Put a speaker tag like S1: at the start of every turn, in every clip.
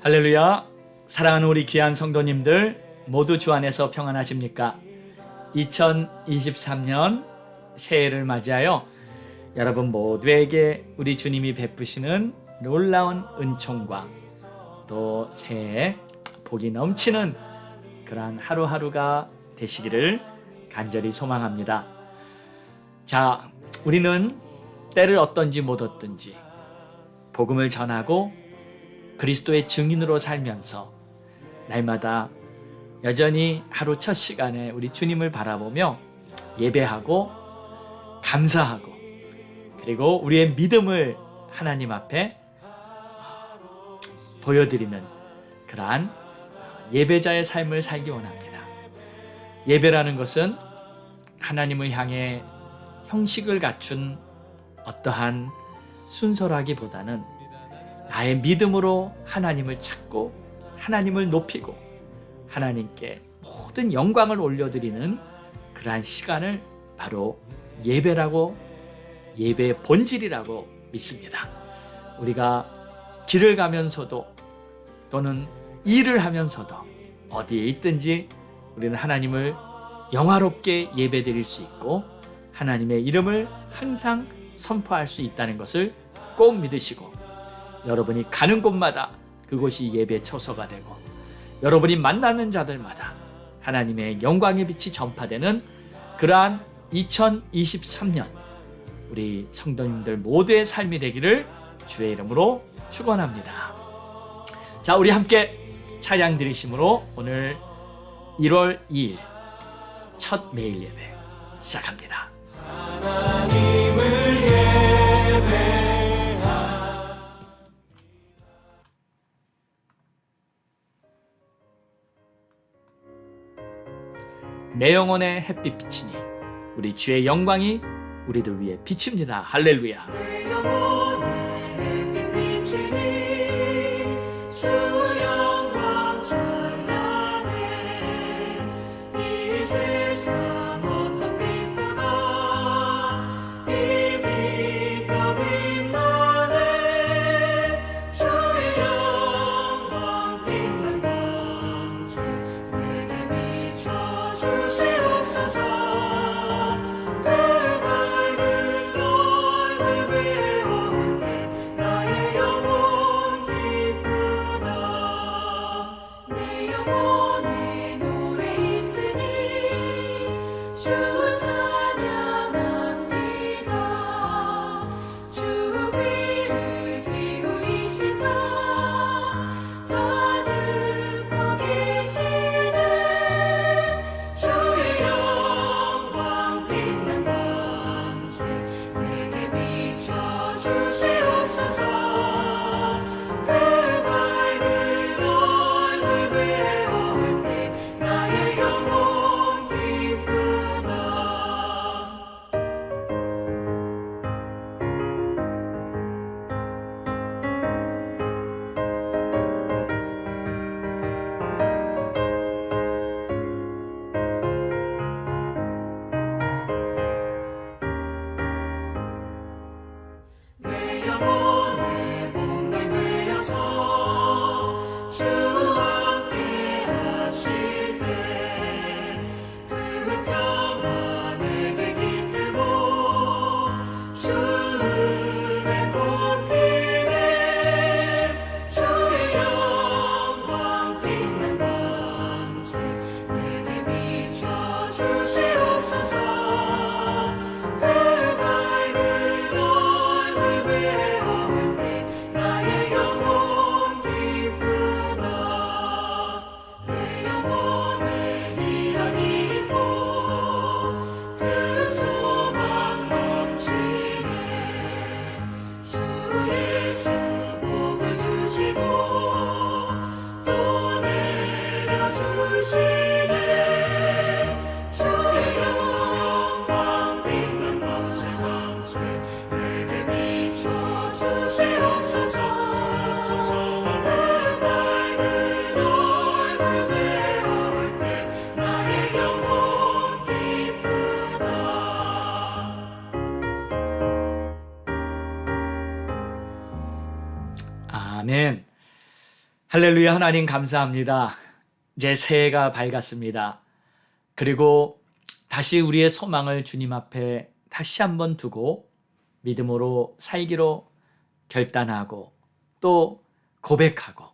S1: 할렐루야. 사랑하는 우리 귀한 성도님들 모두 주 안에서 평안하십니까? 2023년 새해를 맞이하여 여러분 모두에게 우리 주님이 베푸시는 놀라운 은총과 또 새해 복이 넘치는 그러한 하루하루가 되시기를 간절히 소망합니다. 자, 우리는 때를 어떤지 못 얻든지 복음을 전하고 그리스도의 증인으로 살면서 날마다 여전히 하루 첫 시간에 우리 주님을 바라보며 예배하고 감사하고 그리고 우리의 믿음을 하나님 앞에 보여드리는 그러한 예배자의 삶을 살기 원합니다. 예배라는 것은 하나님을 향해 형식을 갖춘 어떠한 순서라기보다는 나의 믿음으로 하나님을 찾고 하나님을 높이고 하나님께 모든 영광을 올려드리는 그러한 시간을 바로 예배라고, 예배의 본질이라고 믿습니다. 우리가 길을 가면서도 또는 일을 하면서도 어디에 있든지 우리는 하나님을 영화롭게 예배드릴 수 있고 하나님의 이름을 항상 선포할 수 있다는 것을 꼭 믿으시고 여러분이 가는 곳마다 그곳이 예배 초소가 되고 여러분이 만나는 자들마다 하나님의 영광의 빛이 전파되는 그러한 2023년 우리 성도님들 모두의 삶이 되기를 주의 이름으로 축원합니다. 자, 우리 함께 찬양 드리심으로 오늘 1월 2일 첫 매일 예배 시작합니다. 하나님을 내 영혼의 햇빛 비치니 우리 주의 영광이 우리들 위해 비칩니다. 할렐루야.
S2: 내 영혼의 햇빛 비치니 주 영광 찬란해 이 세상 어떤 빛보다 이 빛과 빛나네 주의 영광 빛난 광채 내게 비춰 주시옵소서. 그 밝은 얼굴 위에 올 때 나의 영혼 기쁘다. 내 영혼에 노래 있으니 주 찬양합니다. 주 귀를 기울이시사 다 듣고 계시네. 주의 영광 빛난 광채 내게 비춰 주시옵소서. 그 밝은 얼굴 위에 올 때 나의 영혼 기쁘다. 내 영혼의 몸을 되어서 주와 함께 하실 때 그 평화 내게 깃들고 주 은혜 꽃피네. 주의 영광 빛난 광채 내게 비춰 주시옵소서. 그 밝은 얼굴 위에 올 때 나의 영혼 기쁘다. 내 영혼에 희락이 있고 그 소망 넘치네. 주 예수 복을 주시고 또 내려주시네. 주의 영광 빛난 광채 내게 비춰 주시옵소서. 그 밝은 얼굴 위에 올 때 나의 영혼 기쁘다.
S1: 아멘. 할렐루야. 하나님 감사합니다. 이제 새해가 밝았습니다. 그리고 다시 우리의 소망을 주님 앞에 다시 한번 두고 믿음으로 살기로 결단하고 또 고백하고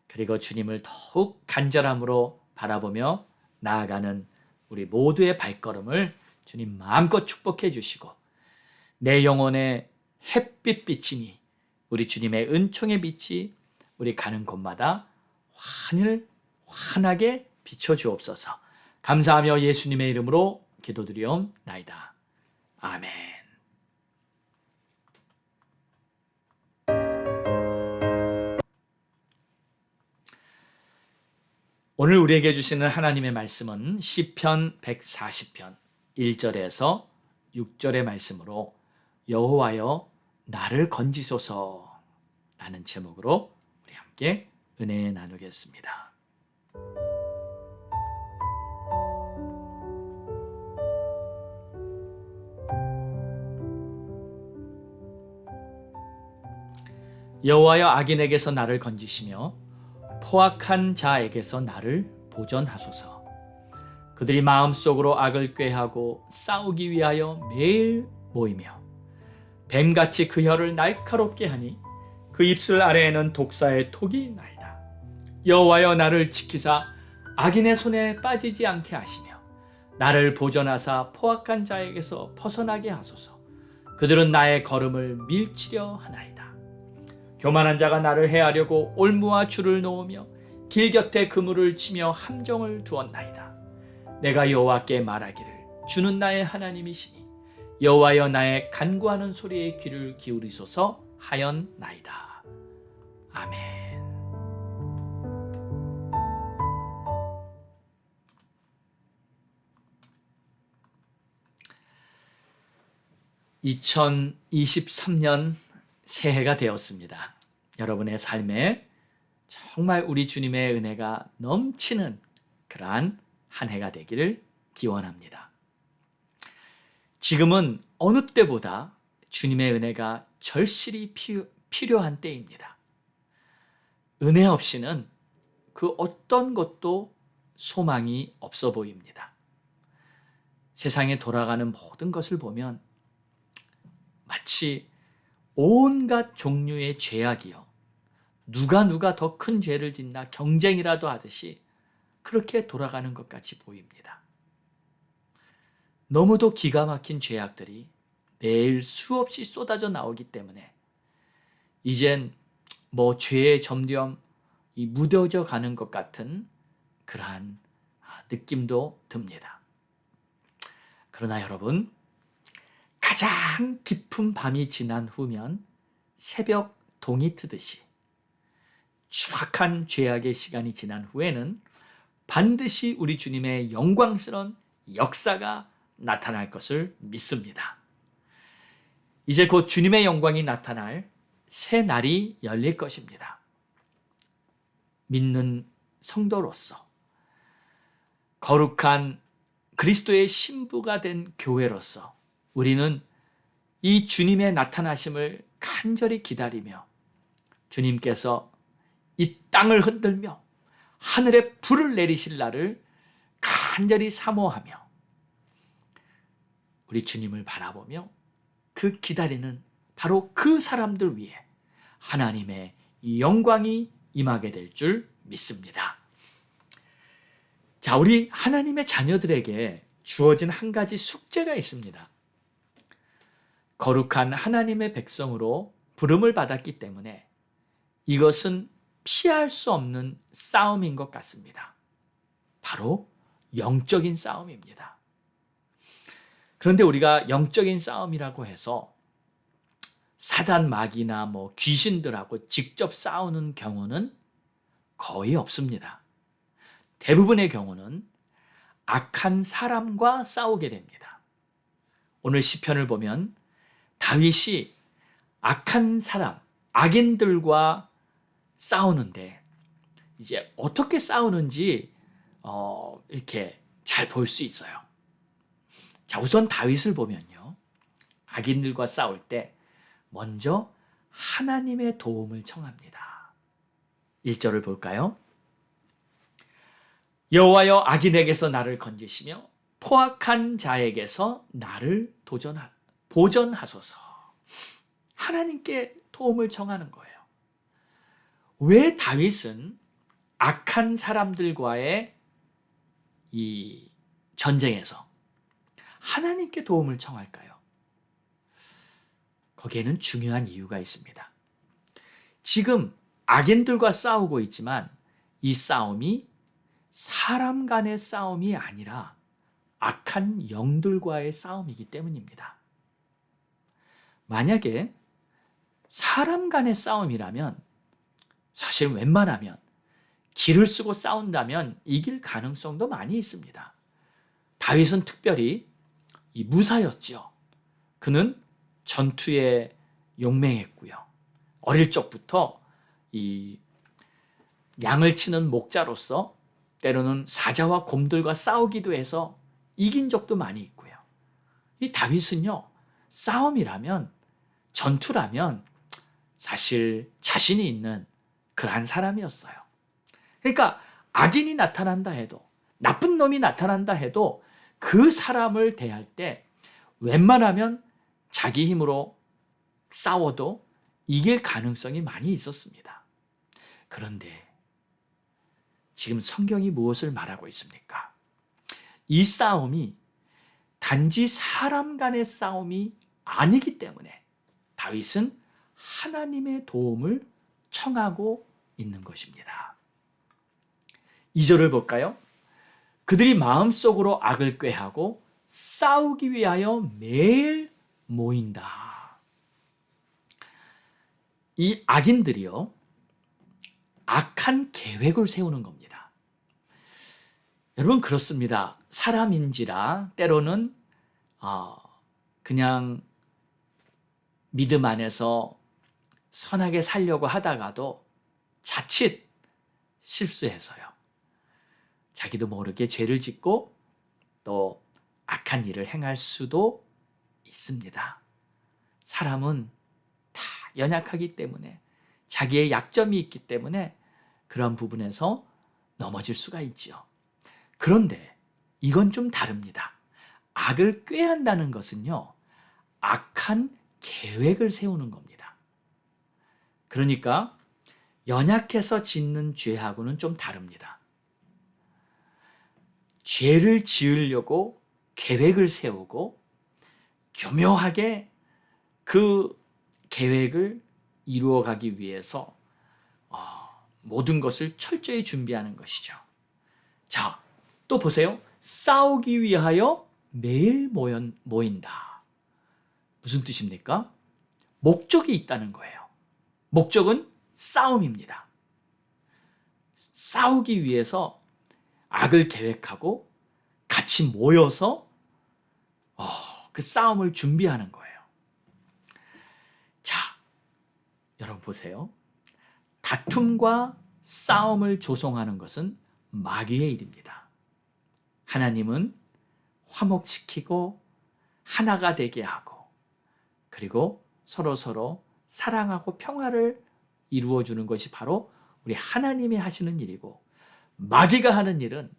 S1: 그리고 주님을 더욱 간절함으로 바라보며 나아가는 우리 모두의 발걸음을 주님 마음껏 축복해 주시고 내 영혼의 햇빛빛이니 우리 주님의 은총의 빛이 우리 가는 곳마다 환하게 비춰주옵소서. 감사하며 예수님의 이름으로 기도드리옵나이다. 아멘. 오늘 우리에게 주시는 하나님의 말씀은 시편 140편 1절에서 6절의 말씀으로 여호와여 나를 건지소서 라는 제목으로 우리 함께 은혜 나누겠습니다. 여호와여 악인에게서 나를 건지시며 포악한 자에게서 나를 보전하소서. 그들이 마음속으로 악을 꾀하고 싸우기 위하여 매일 모이며 뱀같이 그 혀를 날카롭게 하니 그 입술 아래에는 독사의 톡이 나이다. 여호와여 나를 지키사 악인의 손에 빠지지 않게 하시며 나를 보전하사 포악한 자에게서 벗어나게 하소서. 그들은 나의 걸음을 밀치려 하나이다. 교만한 자가 나를 해하려고 올무와 줄을 놓으며 길 곁에 그물을 치며 함정을 두었나이다. 내가 여호와께 말하기를 주는 나의 하나님이시니 여호와여 나의 간구하는 소리에 귀를 기울이소서 하였나이다. 아멘. (2023년) 새해가 되었습니다. 여러분의 삶에 정말 우리 주님의 은혜가 넘치는 그러한 한 해가 되기를 기원합니다. 지금은 어느 때보다 주님의 은혜가 절실히 필요한 때입니다. 은혜 없이는 그 어떤 것도 소망이 없어 보입니다. 세상에 돌아가는 모든 것을 보면 마치 온갖 종류의 죄악이요. 누가 더 큰 죄를 짓나 경쟁이라도 하듯이 그렇게 돌아가는 것 같이 보입니다. 너무도 기가 막힌 죄악들이 매일 수없이 쏟아져 나오기 때문에 이젠 죄의 점점 무뎌져 가는 것 같은 그러한 느낌도 듭니다. 그러나 여러분, 가장 깊은 밤이 지난 후면 새벽 동이 트듯이 추악한 죄악의 시간이 지난 후에는 반드시 우리 주님의 영광스러운 역사가 나타날 것을 믿습니다. 이제 곧 주님의 영광이 나타날 새 날이 열릴 것입니다. 믿는 성도로서 거룩한 그리스도의 신부가 된 교회로서 우리는 이 주님의 나타나심을 간절히 기다리며 주님께서 이 땅을 흔들며 하늘에 불을 내리실 날을 간절히 사모하며 우리 주님을 바라보며 그 기다리는 바로 그 사람들 위해 하나님의 영광이 임하게 될 줄 믿습니다. 자, 우리 하나님의 자녀들에게 주어진 한 가지 숙제가 있습니다. 거룩한 하나님의 백성으로 부름을 받았기 때문에 이것은 피할 수 없는 싸움인 것 같습니다. 바로 영적인 싸움입니다. 그런데 우리가 영적인 싸움이라고 해서 사단 마귀나 귀신들하고 직접 싸우는 경우는 거의 없습니다. 대부분의 경우는 악한 사람과 싸우게 됩니다. 오늘 시편을 보면 다윗이 악한 사람, 악인들과 싸우는데 이제 어떻게 싸우는지 이렇게 잘 볼 수 있어요. 자, 우선 다윗을 보면요. 악인들과 싸울 때 먼저 하나님의 도움을 청합니다. 1절을 볼까요? 여호와여 악인에게서 나를 건지시며 포악한 자에게서 나를 보전하소서. 하나님께 도움을 청하는 거예요. 왜 다윗은 악한 사람들과의 이 전쟁에서 하나님께 도움을 청할까요? 거기에는 중요한 이유가 있습니다. 지금 악인들과 싸우고 있지만 이 싸움이 사람 간의 싸움이 아니라 악한 영들과의 싸움이기 때문입니다. 만약에 사람 간의 싸움이라면 사실 웬만하면 기를 쓰고 싸운다면 이길 가능성도 많이 있습니다. 다윗은 특별히 이 무사였지요. 그는 전투에 용맹했고요. 어릴 적부터 이 양을 치는 목자로서 때로는 사자와 곰들과 싸우기도 해서 이긴 적도 많이 있고요. 이 다윗은요, 싸움이라면, 전투라면 사실 자신이 있는 그러한 사람이었어요. 그러니까 악인이 나타난다 해도, 나쁜 놈이 나타난다 해도 그 사람을 대할 때 웬만하면 자기 힘으로 싸워도 이길 가능성이 많이 있었습니다. 그런데 지금 성경이 무엇을 말하고 있습니까? 이 싸움이 단지 사람 간의 싸움이 아니기 때문에 다윗은 하나님의 도움을 청하고 있는 것입니다. 2절을 볼까요? 그들이 마음속으로 악을 꾀하고 싸우기 위하여 매일 모인다. 이 악인들이요, 악한 계획을 세우는 겁니다. 여러분, 그렇습니다. 사람인지라 때로는 그냥 믿음 안에서 선하게 살려고 하다가도 자칫 실수해서요, 자기도 모르게 죄를 짓고 또 악한 일을 행할 수도 있습니다. 사람은 다 연약하기 때문에, 자기의 약점이 있기 때문에 그런 부분에서 넘어질 수가 있죠. 그런데 이건 좀 다릅니다. 악을 꾀한다는 것은요, 악한 계획을 세우는 겁니다. 그러니까 연약해서 짓는 죄하고는 좀 다릅니다. 죄를 지으려고 계획을 세우고 교묘하게 그 계획을 이루어가기 위해서 모든 것을 철저히 준비하는 것이죠. 자, 또 보세요. 싸우기 위하여 매일 모인다. 무슨 뜻입니까? 목적이 있다는 거예요. 목적은 싸움입니다. 싸우기 위해서 악을 계획하고 같이 모여서 그 싸움을 준비하는 거예요. 자, 여러분 보세요. 다툼과 싸움을 조성하는 것은 마귀의 일입니다. 하나님은 화목시키고 하나가 되게 하고, 그리고 서로 사랑하고 평화를 이루어주는 것이 바로 우리 하나님이 하시는 일이고, 마귀가 하는 일은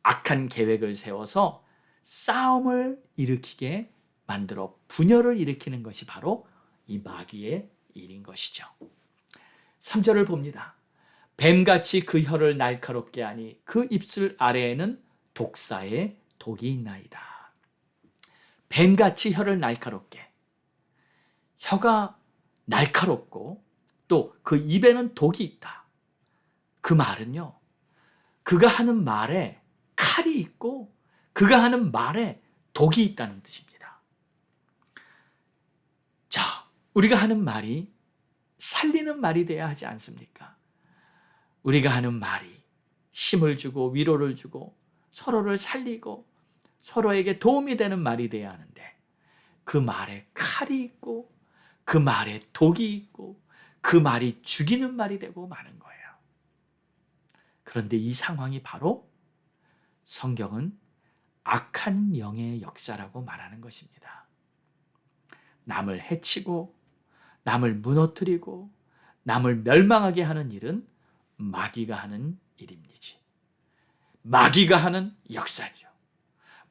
S1: 악한 계획을 세워서 싸움을 일으키게 만들어 분열을 일으키는 것이 바로 이 마귀의 일인 것이죠. 3절을 봅니다. 뱀같이 그 혀를 날카롭게 하니 그 입술 아래에는 독사의 독이 있나이다. 뱀같이 혀를 날카롭게, 혀가 날카롭고 또 그 입에는 독이 있다. 그 말은요, 그가 하는 말에 칼이 있고 그가 하는 말에 독이 있다는 뜻입니다. 자, 우리가 하는 말이 살리는 말이 돼야 하지 않습니까? 우리가 하는 말이 힘을 주고 위로를 주고 서로를 살리고 서로에게 도움이 되는 말이 돼야 하는데, 그 말에 칼이 있고 그 말에 독이 있고 그 말이 죽이는 말이 되고 마는 거예요. 그런데 이 상황이 바로 성경은 악한 영의 역사라고 말하는 것입니다. 남을 해치고 남을 무너뜨리고 남을 멸망하게 하는 일은 마귀가 하는 일입니지. 마귀가 하는 역사죠.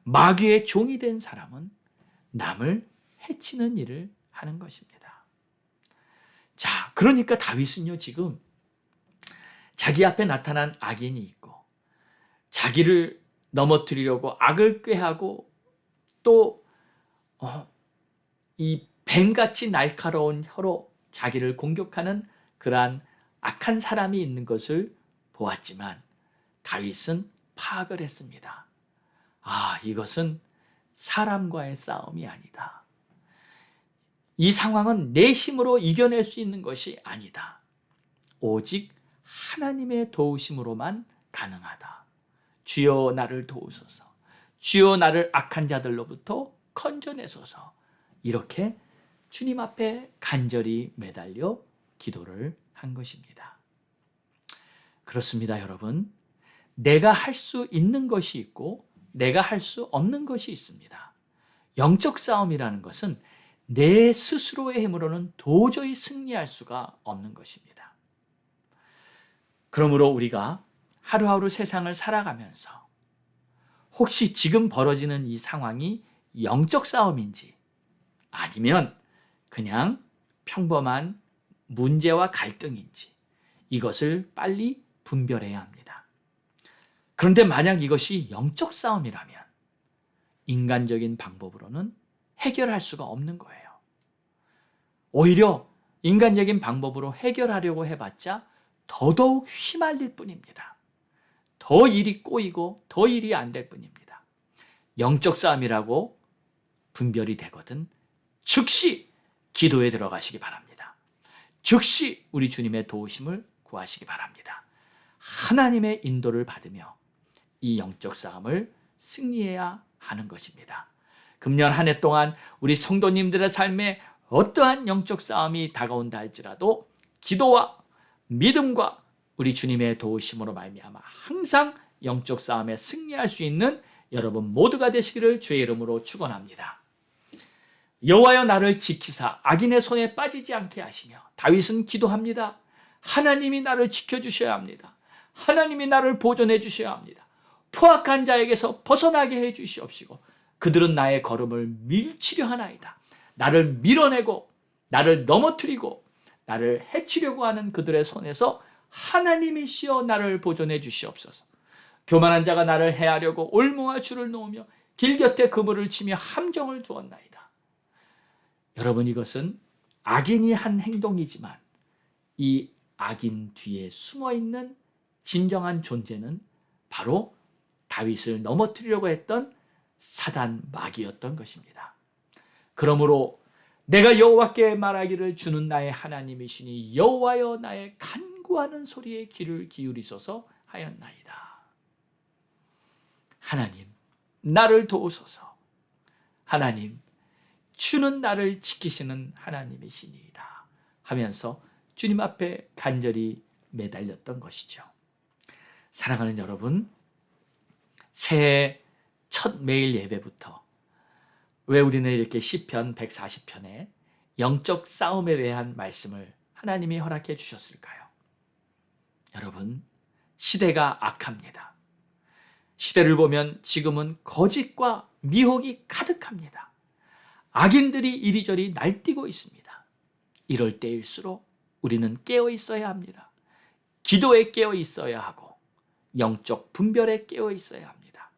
S1: 마귀의 종이 된 사람은 남을 해치는 일을 하는 것입니다. 자, 그러니까 다윗은요, 지금 자기 앞에 나타난 악인이 있고 자기를 넘어뜨리려고 악을 꾀하고 또 이 뱀같이 날카로운 혀로 자기를 공격하는 그러한 악한 사람이 있는 것을 보았지만 다윗은 파악을 했습니다. 이것은 사람과의 싸움이 아니다. 이 상황은 내 힘으로 이겨낼 수 있는 것이 아니다. 오직 하나님의 도우심으로만 가능하다. 주여 나를 도우소서. 주여 나를 악한 자들로부터 건져내소서. 이렇게 주님 앞에 간절히 매달려 기도를 한 것입니다. 그렇습니다, 여러분. 내가 할 수 있는 것이 있고 내가 할 수 없는 것이 있습니다. 영적 싸움이라는 것은 내 스스로의 힘으로는 도저히 승리할 수가 없는 것입니다. 그러므로 우리가 하루하루 세상을 살아가면서 혹시 지금 벌어지는 이 상황이 영적 싸움인지 아니면 그냥 평범한 문제와 갈등인지 이것을 빨리 분별해야 합니다. 그런데 만약 이것이 영적 싸움이라면 인간적인 방법으로는 해결할 수가 없는 거예요. 오히려 인간적인 방법으로 해결하려고 해봤자 더더욱 휘말릴 뿐입니다. 더 일이 꼬이고 더 일이 안 될 뿐입니다. 영적 싸움이라고 분별이 되거든 즉시 기도에 들어가시기 바랍니다. 즉시 우리 주님의 도우심을 구하시기 바랍니다. 하나님의 인도를 받으며 이 영적 싸움을 승리해야 하는 것입니다. 금년 한 해 동안 우리 성도님들의 삶에 어떠한 영적 싸움이 다가온다 할지라도 기도와 믿음과 우리 주님의 도우심으로 말미암아 항상 영적 싸움에 승리할 수 있는 여러분 모두가 되시기를 주의 이름으로 축원합니다. 여호와여 나를 지키사 악인의 손에 빠지지 않게 하시며 다윗은 기도합니다. 하나님이 나를 지켜주셔야 합니다. 하나님이 나를 보존해 주셔야 합니다. 포악한 자에게서 벗어나게 해 주시옵시고 그들은 나의 걸음을 밀치려 하나이다. 나를 밀어내고 나를 넘어뜨리고 나를 해치려고 하는 그들의 손에서 하나님이시여 나를 보존해 주시옵소서. 교만한 자가 나를 해하려고 올무와 줄을 놓으며 길 곁에 그물을 치며 함정을 두었나이다. 여러분 이것은 악인이 한 행동이지만 이 악인 뒤에 숨어있는 진정한 존재는 바로 다윗을 넘어뜨리려고 했던 사단 마귀였던 것입니다. 그러므로 내가 여호와께 말하기를 주는 나의 하나님이시니 여호와여 나의 간구하는 소리에 귀를 기울이소서 하였나이다. 하나님 나를 도우소서. 하나님 주는 나를 지키시는 하나님이시니이다 하면서 주님 앞에 간절히 매달렸던 것이죠. 사랑하는 여러분, 새해 첫 매일 예배부터 왜 우리는 이렇게 시편 140편에 영적 싸움에 대한 말씀을 하나님이 허락해 주셨을까요? 여러분, 시대가 악합니다. 시대를 보면 지금은 거짓과 미혹이 가득합니다. 악인들이 이리저리 날뛰고 있습니다. 이럴 때일수록 우리는 깨어 있어야 합니다. 기도에 깨어 있어야 하고 영적 분별에 깨어 있어야 합니다.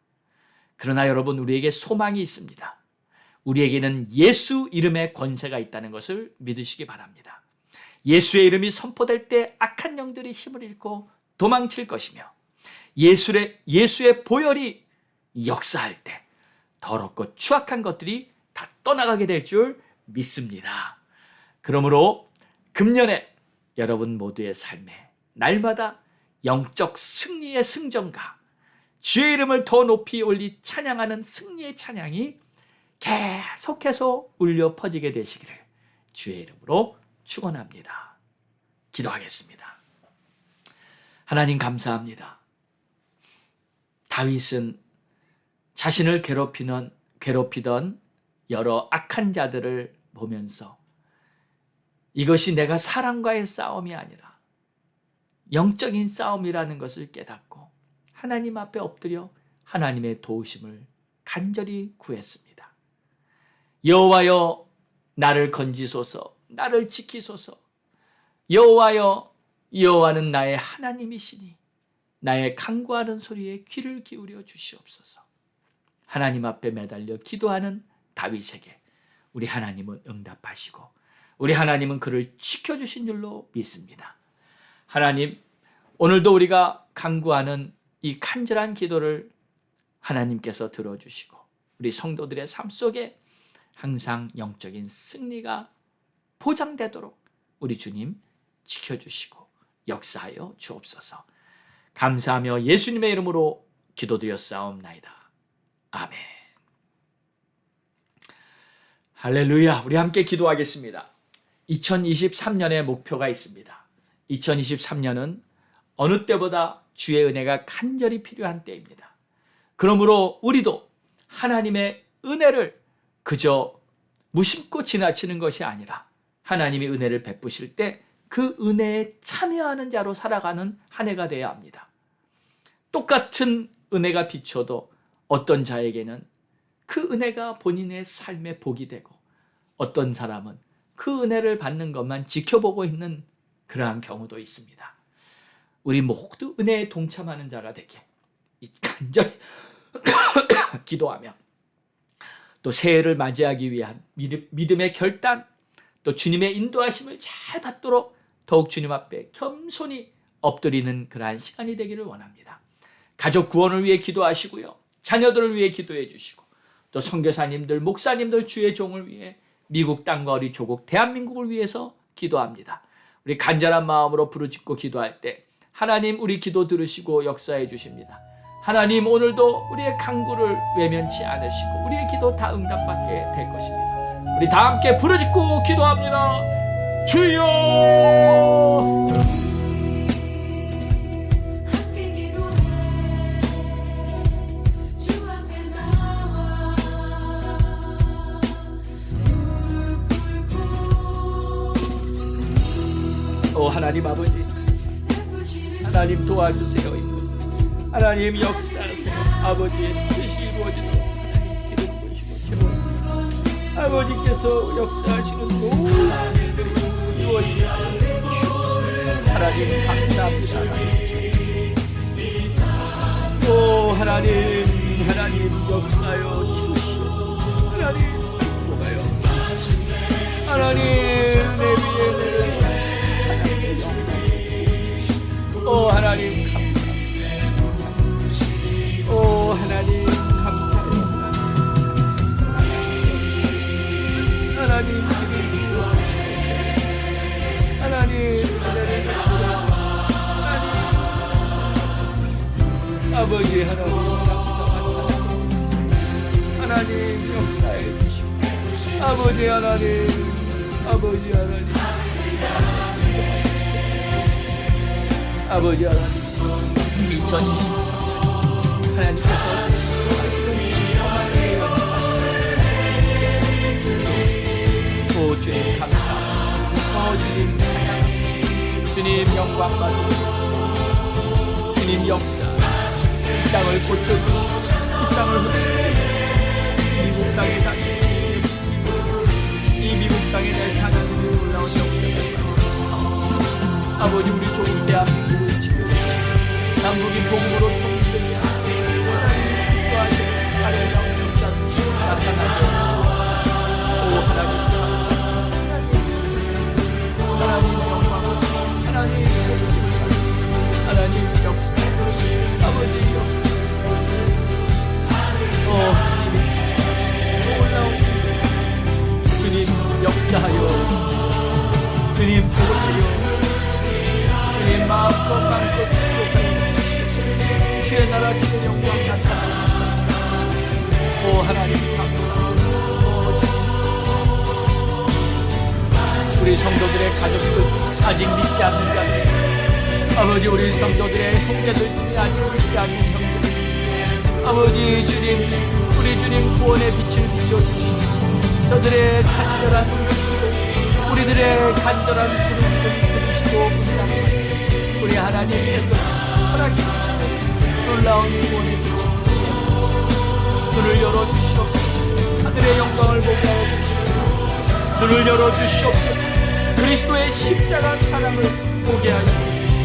S1: 그러나 여러분 우리에게 소망이 있습니다. 우리에게는 예수 이름의 권세가 있다는 것을 믿으시기 바랍니다. 예수의 이름이 선포될 때 악한 영들이 힘을 잃고 도망칠 것이며 예수의 보혈이 역사할 때 더럽고 추악한 것들이 다 떠나가게 될 줄 믿습니다. 그러므로 금년에 여러분 모두의 삶에 날마다 영적 승리의 승전가, 주의 이름을 더 높이 올리 찬양하는 승리의 찬양이 계속해서 울려 퍼지게 되시기를 주의 이름으로 축원합니다. 기도하겠습니다. 하나님 감사합니다. 다윗은 자신을 괴롭히던 여러 악한 자들을 보면서 이것이 내가 사람과의 싸움이 아니라 영적인 싸움이라는 것을 깨닫고 하나님 앞에 엎드려 하나님의 도우심을 간절히 구했습니다. 여호와여 나를 건지소서, 나를 지키소서. 여호와여, 여호와는 나의 하나님이시니 나의 간구하는 소리에 귀를 기울여 주시옵소서. 하나님 앞에 매달려 기도하는 다윗에게 우리 하나님은 응답하시고 우리 하나님은 그를 지켜주신 줄로 믿습니다. 하나님, 오늘도 우리가 간구하는 이 간절한 기도를 하나님께서 들어주시고 우리 성도들의 삶 속에 항상 영적인 승리가 보장되도록 우리 주님 지켜주시고 역사하여 주옵소서. 감사하며 예수님의 이름으로 기도드렸사옵나이다. 아멘. 할렐루야. 우리 함께 기도하겠습니다. 2023년의 목표가 있습니다. 2023년은 어느 때보다 주의 은혜가 간절히 필요한 때입니다. 그러므로 우리도 하나님의 은혜를 그저 무심코 지나치는 것이 아니라 하나님이 은혜를 베푸실 때 그 은혜에 참여하는 자로 살아가는 한 해가 되어야 합니다. 똑같은 은혜가 비춰도 어떤 자에게는 그 은혜가 본인의 삶의 복이 되고 어떤 사람은 그 은혜를 받는 것만 지켜보고 있는 그러한 경우도 있습니다. 우리 모두 은혜에 동참하는 자가 되게 간절히 기도하며 또 새해를 맞이하기 위한 믿음의 결단, 또 주님의 인도하심을 잘 받도록 더욱 주님 앞에 겸손히 엎드리는 그러한 시간이 되기를 원합니다. 가족 구원을 위해 기도하시고요. 자녀들을 위해 기도해 주시고 또 선교사님들, 목사님들, 주의 종을 위해 미국 땅과 우리 조국 대한민국을 위해서 기도합니다. 우리 간절한 마음으로 부르짖고 기도할 때 하나님 우리 기도 들으시고 역사해 주십니다. 하나님 오늘도 우리의 간구를 외면치 않으시고 우리의 기도 다 응답받게 될 것입니다. 우리 다 함께 부르짖고 기도합니다. 주여!
S2: 함께 기도해 주 앞에 나와 무릎 꿇고
S1: 오 하나님 아버지, 하나님 도와주세요. 하나님 역사하세요. 아버지의 뜻이 이루어지도록 하나님 기름 부으시고 주시고 아버지께서 역사하시는 놀라운 일들이 이루어지게 하여 주옵소서. 하나님 감사합니다. 오 하나님 역사하여 주시옵소서. 하나님 축복하여 하나님 내 위에 오 하나님 감사합니다. 오 하나님 감사해요. 하나님 아버지 하나님 감사합니다. 하나님 역사해 주시고 아버지 하나님 2023년 하나님께서 오 주님 감사합니다. 주님 찬양합니다. 주님 영광 받으시고 주님 역사 이 땅을 고쳐주시고 이 땅을 흩어주시고 미국 땅에 다시 이 미국 땅에 내 하나님이 올라온 역사가 아버지 우리 조국 대한민국을 지켜주시고 남북이 복음으로 통일되게 하시고 하나님 기도하시고 하나님 역사 나타나게 오 하나님 하나님 영광 하나님 하나님 역사 아버지 역사 오 주님 놀라운 주님 역사하여 주님 보호하여 주님 마음껏 마음껏 축복하여 주시옵소서. 주의 나라 주의 영광 나타나옵니다. 오 하나님 감사합니다. 오 주님 우리 성도들의 가족들 아직 믿지 않는 자들 있습니다. 아버지 우리 성도들의 형제들 중에 아직 믿지 않는 형제들 아버지 주님 우리 주님 구원의 빛을 비춰주시고 저들의 간절한 기도 우리들의 간절한 기도를 들으시고 응답하시고 우리 하나님께서 허락해 주시는 놀라운 구원의 빛을 눈을 열어주시옵소서. 하늘의 영광을 보게 하여 주시옵소서. 눈을 열어주시옵소서. 그리스도의 십자가 사랑을 보게 하여 주시옵소서.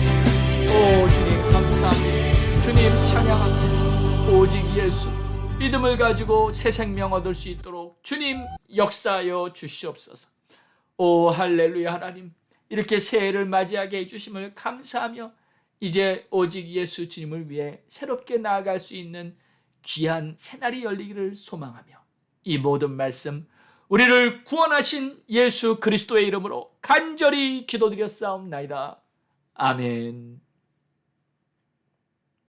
S1: 오 주님 감사합니다. 주님 찬양합니다. 오직 예수 믿음을 가지고 새 생명 얻을 수 있도록 주님 역사하여 주시옵소서. 오 할렐루야. 하나님 이렇게 새해를 맞이하게 해주심을 감사하며 이제 오직 예수 주님을 위해 새롭게 나아갈 수 있는 귀한 새날이 열리기를 소망하며 이 모든 말씀 우리를 구원하신 예수 그리스도의 이름으로 간절히 기도드렸사옵나이다. 아멘.